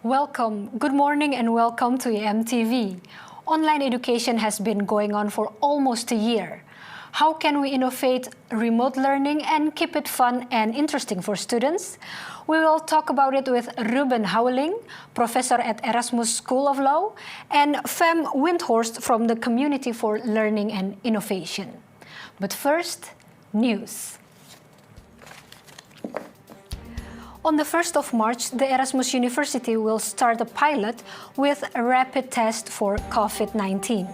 Welcome, good morning and welcome to EMTV. Online education has been going on for almost a year. How can we innovate remote learning and keep it fun and interesting for students? We will talk about it with Ruben Houweling, professor at Erasmus School of Law, and Fem Windhorst from the Community for Learning and Innovation. But first, news. On the 1st of March, the Erasmus University will start a pilot with a rapid test for COVID-19.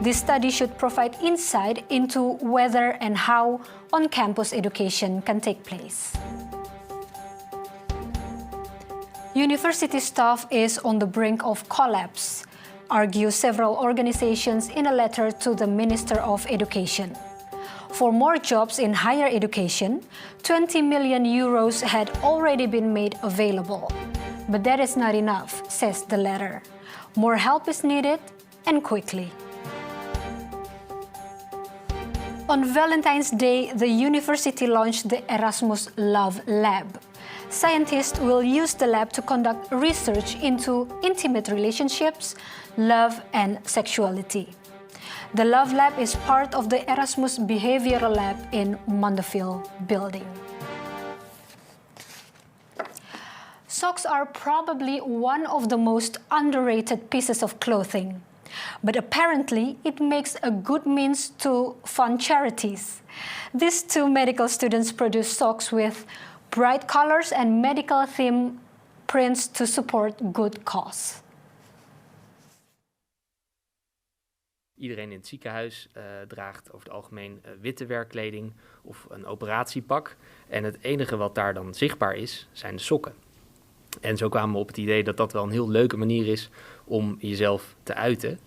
This study should provide insight into whether and how on-campus education can take place. University staff is on the brink of collapse, argue several organizations in a letter to the Minister of Education. For more jobs in higher education, 20 million euros had already been made available. But that is not enough, says the letter. More help is needed, and quickly. On Valentine's Day, the university launched the Erasmus Love Lab. Scientists will use the lab to conduct research into intimate relationships, love, and sexuality. The Love Lab is part of the Erasmus Behavioral Lab in Polak Building. Socks are probably one of the most underrated pieces of clothing. But apparently, it makes a good means to fund charities. These two medical students produce socks with bright colors and medical theme prints to support good cause. Iedereen in het ziekenhuis draagt over het algemeen witte werkkleding of een operatiepak. En het enige wat daar dan zichtbaar is, zijn de sokken. En zo kwamen we op het idee dat dat wel een heel leuke manier is om jezelf te uiten.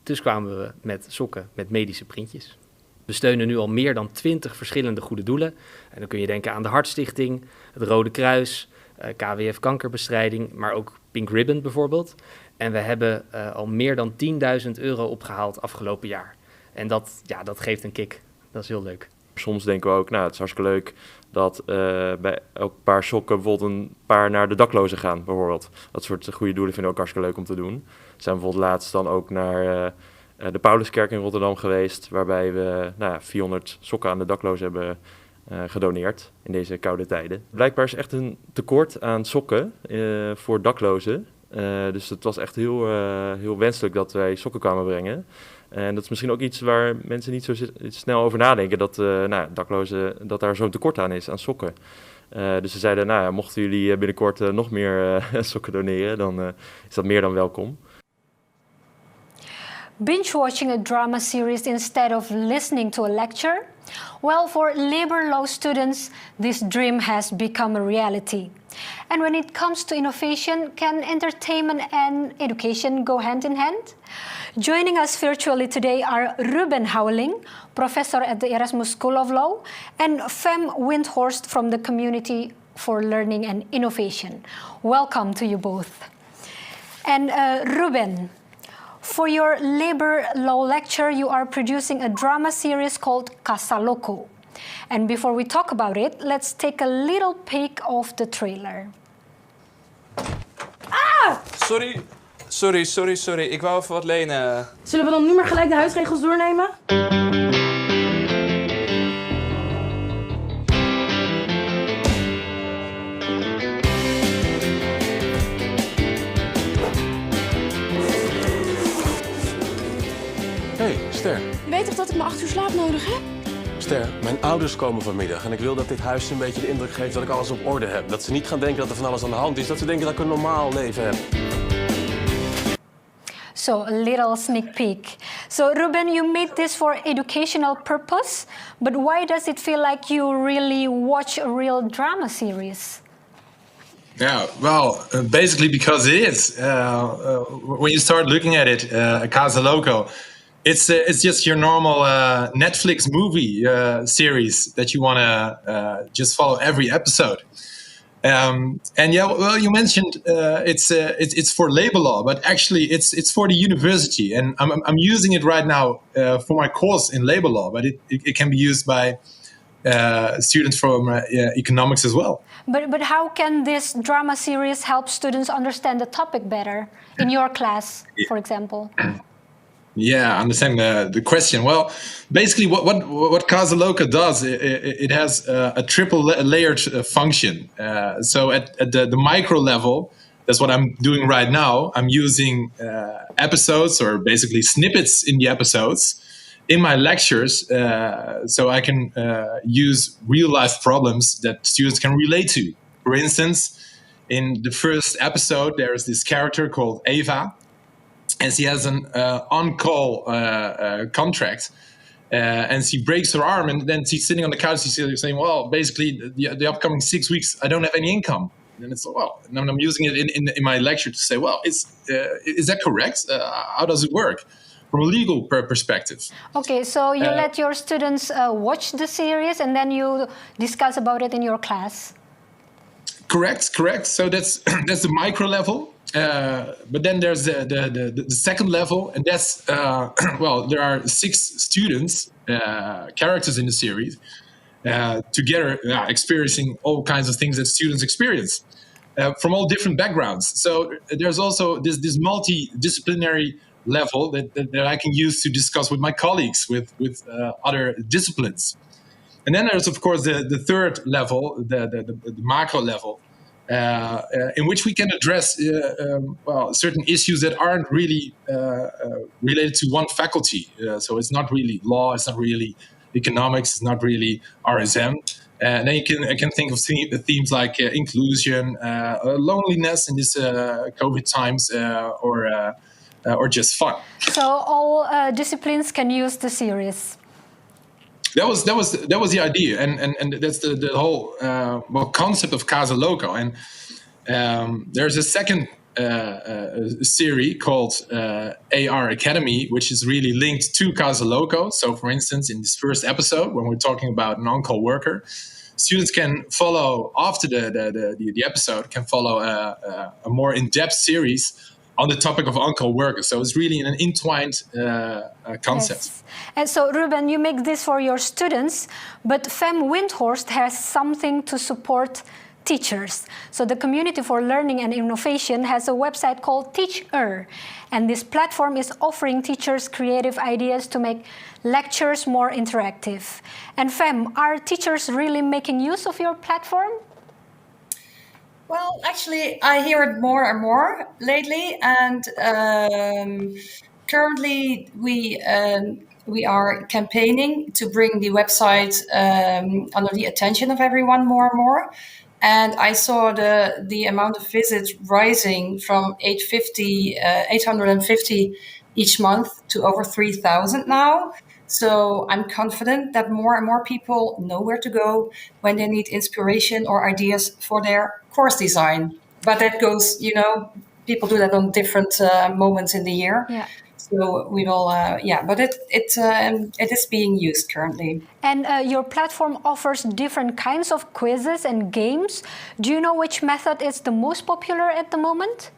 Dus kwamen we met sokken met medische printjes. We steunen nu al meer dan 20 verschillende goede doelen. En dan kun je denken aan de Hartstichting, het Rode Kruis, KWF kankerbestrijding, maar ook Pink Ribbon bijvoorbeeld. En we hebben al meer dan €10.000 opgehaald afgelopen jaar. En dat geeft een kick. Dat is heel leuk. Soms denken we ook, het is hartstikke leuk dat bij elk paar sokken bijvoorbeeld een paar naar de daklozen gaan, bijvoorbeeld. Dat soort goede doelen vinden we ook hartstikke leuk om te doen. We zijn bijvoorbeeld laatst dan ook naar de Pauluskerk in Rotterdam geweest, waarbij we 400 sokken aan de daklozen hebben gedoneerd in deze koude tijden. Blijkbaar is echt een tekort aan sokken voor daklozen. Dus het was echt heel wenselijk dat wij sokken kwamen brengen. En dat is misschien ook iets waar mensen niet zo snel over nadenken, dat daklozen, dat daar zo'n tekort aan is, aan sokken. Dus ze zeiden, mochten jullie binnenkort nog meer sokken doneren, dan is dat meer dan welkom. Binge-watching a drama series instead of listening to a lecture? Well, for labor law students, this dream has become a reality. And when it comes to innovation, can entertainment and education go hand in hand? Joining us virtually today are Ruben Houweling, professor at the Erasmus School of Law, and Fem Windhorst from the Community for Learning and Innovation. Welcome to you both. And Ruben, for your labor law lecture, you are producing a drama series called Casa Loco. And before we talk about it, let's take a little peek of the trailer. Ah! Sorry. Ik wou even wat lenen. Zullen we dan nu maar gelijk de huisregels doornemen? Hey, Ster. Je weet toch dat ik maar 8 uur slaap nodig heb? Ster, mijn ouders komen vanmiddag en ik wil dat dit huis een beetje de indruk geeft dat ik alles op orde heb. Dat ze niet gaan denken dat er van alles aan de hand is, dat ze denken dat ik een normaal leven heb. So, a little sneak peek. So, Ruben, you made this for educational purpose, but why does it feel like you really watch a real drama series? Yeah, well, basically because it is. When you start looking at it, Casa Loco, it's just your normal Netflix movie series that you want to just follow every episode. And yeah, well, you mentioned it's for labor law, but actually it's for the university, and I'm using it right now for my course in labor law, but it can be used by students from economics as well. But how can this drama series help students understand the topic better in your class, for example? Yeah, I understand the question. Well, basically, what Casa Loca does, it has a triple layered function. So at the micro level, that's what I'm doing right now. I'm using episodes, or basically snippets in the episodes, in my lectures, so I can use real life problems that students can relate to. For instance, in the first episode, there is this character called Eva. And she has an on-call contract, and she breaks her arm, and then she's sitting on the couch. She's saying, "Well, basically, the upcoming 6 weeks, I don't have any income." And it's and I'm using it in my lecture to say, "Well, is that correct? How does it work from a legal perspective?" Okay, so you let your students watch the series, and then you discuss about it in your class. Correct. So that's the micro level. But then there's the second level, and that's well, there are 6 students, characters in the series, together experiencing all kinds of things that students experience from all different backgrounds. So there's also this multidisciplinary level that I can use to discuss with my colleagues with other disciplines. And then there's, of course, the third level, the macro level, in which we can address certain issues that aren't really related to one faculty. So it's not really law, it's not really economics, it's not really RSM. And then you can think of themes like inclusion, loneliness in this COVID times, or just fun. So all disciplines can use the series. That was the idea, and that's the whole concept of Casa Loco. And there's a second series called AR Academy, which is really linked to Casa Loco. So, for instance, in this first episode, when we're talking about an on-call worker, students can follow after the episode can follow a more in-depth series on the topic of on-call workers. So it's really an entwined concept. Yes. And so, Ruben, you make this for your students, but FEM Windhorst has something to support teachers. So the Community for Learning and Innovation has a website called Teacher, and this platform is offering teachers creative ideas to make lectures more interactive. And FEM, are teachers really making use of your platform? Well, actually, I hear it more and more lately, and currently we are campaigning to bring the website under the attention of everyone more and more. And I saw the amount of visits rising from 850 each month to over 3,000 now. So I'm confident that more and more people know where to go when they need inspiration or ideas for their course design. But that goes, people do that on different moments in the year. Yeah. So we will, but it is being used currently. And your platform offers different kinds of quizzes and games. Do you know which method is the most popular at the moment?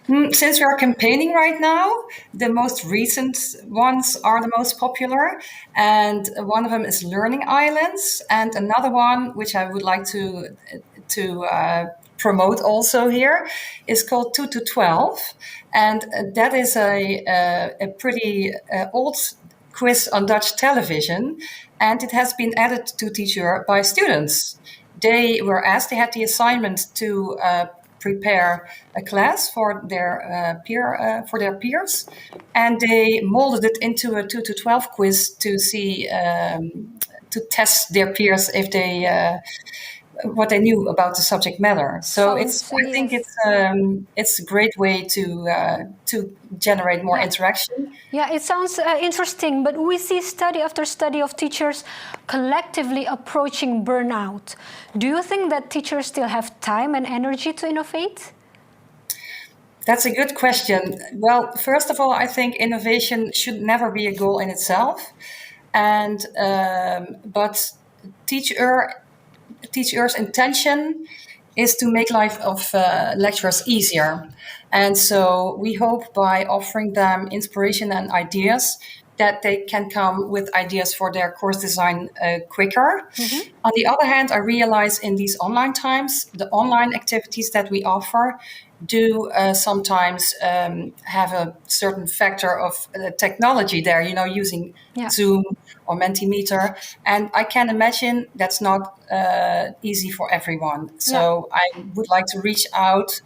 Since we are campaigning right now, the most recent ones are the most popular. And one of them is Learning Islands. And another one, which I would like to promote also here, is called 2 to 12. And that is a pretty old quiz on Dutch television. And it has been added to Teacher by students. They were asked, they had the assignment to prepare a class for their peers, and they molded it into a 2 to 12 quiz to see to test their peers if they what they knew about the subject matter. So I think it's a great way to generate more interaction. Yeah, it sounds interesting, but we see study after study of teachers collectively approaching burnout. Do you think that teachers still have time and energy to innovate? That's a good question. Well, first of all, I think innovation should never be a goal in itself, and but teachers' intention is to make life of lecturers easier. And so we hope by offering them inspiration and ideas that they can come with ideas for their course design quicker. Mm-hmm. On the other hand, I realize in these online times, the online activities that we offer do sometimes have a certain factor of technology there, using Zoom or Mentimeter. And I can imagine that's not easy for everyone. So I would like to reach out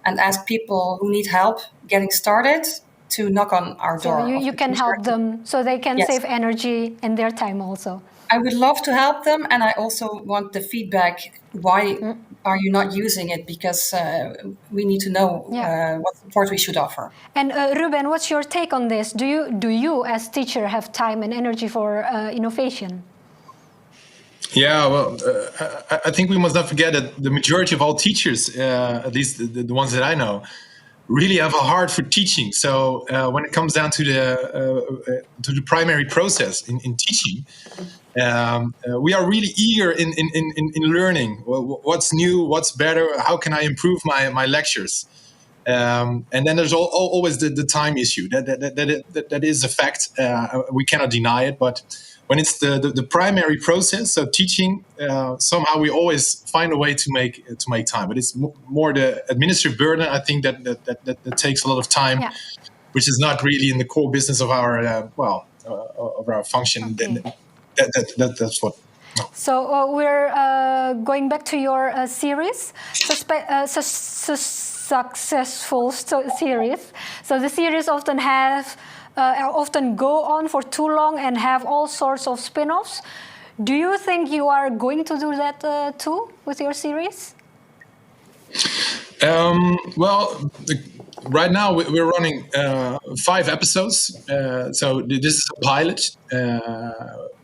and ask people who need help getting started to knock on our door. So you can help them so they can save energy and their time also. I would love to help them, and I also want the feedback. Why are you not using it? Because we need to know what support we should offer. And Ruben, what's your take on this? Do you as teacher have time and energy for innovation? Yeah, well, I think we must not forget that the majority of all teachers, at least the ones that I know, really have a heart for teaching. So when it comes down to the primary process in teaching, we are really eager in learning. What's new? What's better? How can I improve my lectures? And then there's always the time issue. That is a fact. We cannot deny it. But when it's the primary process, so teaching, somehow we always find a way to make time. But it's more the administrative burden. I think that takes a lot of time, which is not really in the core business of our of our function. Okay. That's what. No. So we're going back to your series, successful series. So the series often go on for too long and have all sorts of spin-offs. Do you think you are going to do that too with your series? Right now we're running 5 episodes. So this is a pilot,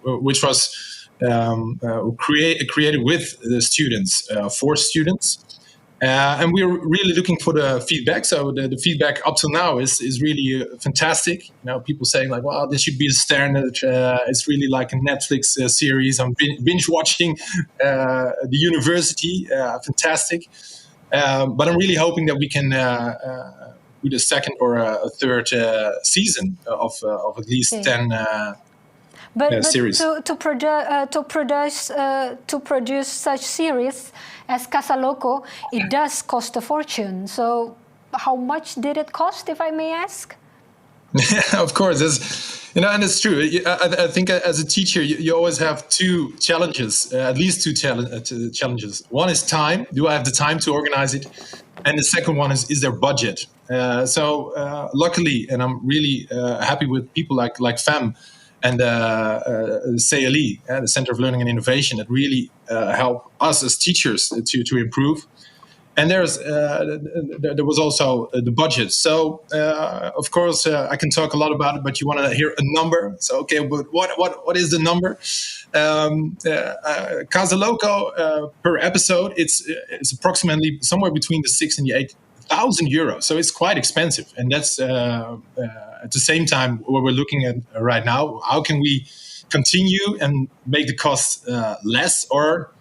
which was created with the students, 4 students. And we're really looking for the feedback. So the feedback up to now is really fantastic. People saying like, "Wow, this should be a standard." It's really like a Netflix series. I'm binge watching the university. Fantastic. But I'm really hoping that we can do the second or a third season of at least 10 series. To produce such series as Casa Loco, it does cost a fortune. So how much did it cost, if I may ask? Of course, and it's true. I think as a teacher, you always have two challenges, at least two challenges. One is time. Do I have the time to organize it? And the second one is there budget? So luckily, and I'm really happy with people like FEM and CLE, the Center of Learning and Innovation, that really help us as teachers to improve. And there was also the budget. So of course I can talk a lot about it, but you want to hear a number. So okay, but what is the number? Casa Loco per episode, it's approximately somewhere between the 6,000 and the 8,000 euros. So it's quite expensive, and that's at the same time what we're looking at right now. How can we continue and make the cost less, or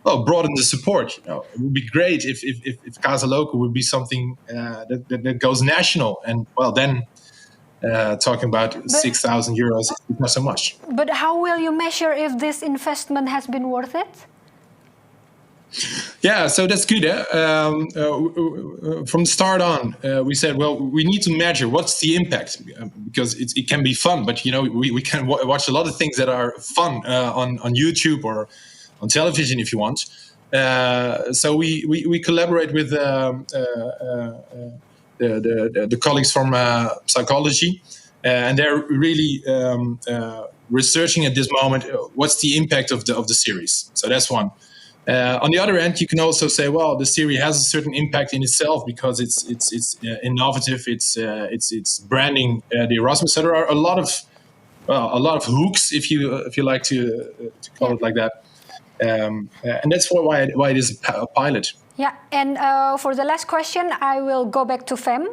broaden the support? It would be great if Casa Loco would be something that goes national, and then talking about 6,000 euros is not so much. But how will you measure if this investment has been worth it? Yeah, so that's good. From the start on, we said, we need to measure what's the impact, because it can be fun, but we can watch a lot of things that are fun on YouTube or on television if you want. So we collaborate with the colleagues from psychology, and they're really researching at this moment what's the impact of the series. So that's one. On the other end, you can also say, the series has a certain impact in itself because it's innovative. It's branding the Erasmus. So there are a lot of hooks, if you like to call it like that. And that's why it is a pilot. Yeah, and for the last question, I will go back to FEM.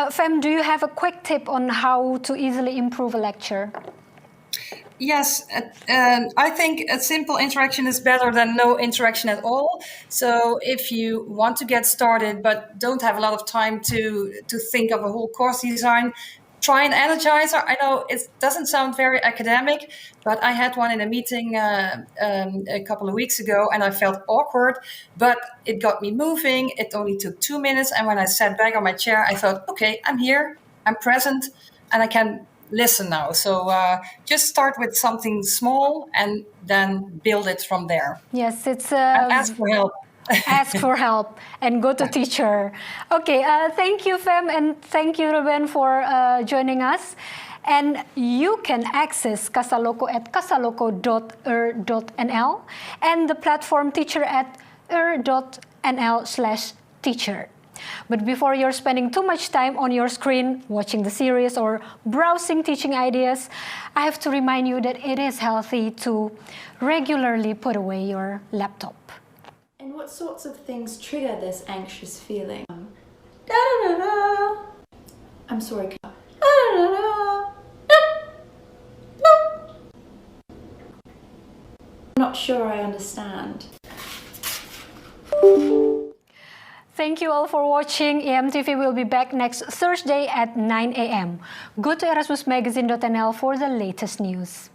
FEM, do you have a quick tip on how to easily improve a lecture? Yes, I think a simple interaction is better than no interaction at all. So if you want to get started but don't have a lot of time to think of a whole course design, try an energizer. I know it doesn't sound very academic, but I had one in a meeting a couple of weeks ago, and I felt awkward, but it got me moving. It only took 2 minutes, and when I sat back on my chair, I thought, okay, I'm here, I'm present, and I can listen now. So just start with something small and then build it from there. Yes, it's and ask for help. Ask for help and go to teacher. Okay, thank you, Fem, and thank you, Ruben, for joining us. And you can access Casa Loco at casaloco.ur.nl and the platform teacher at ur.nl/teacher. But before you're spending too much time on your screen watching the series or browsing teaching ideas, I have to remind you that it is healthy to regularly put away your laptop. And what sorts of things trigger this anxious feeling? Da-da-da-da. I'm sorry. Da-da-da-da. I'm not sure I understand. Thank you all for watching. EMTV will be back next Thursday at 9 a.m. Go to erasmusmagazine.nl for the latest news.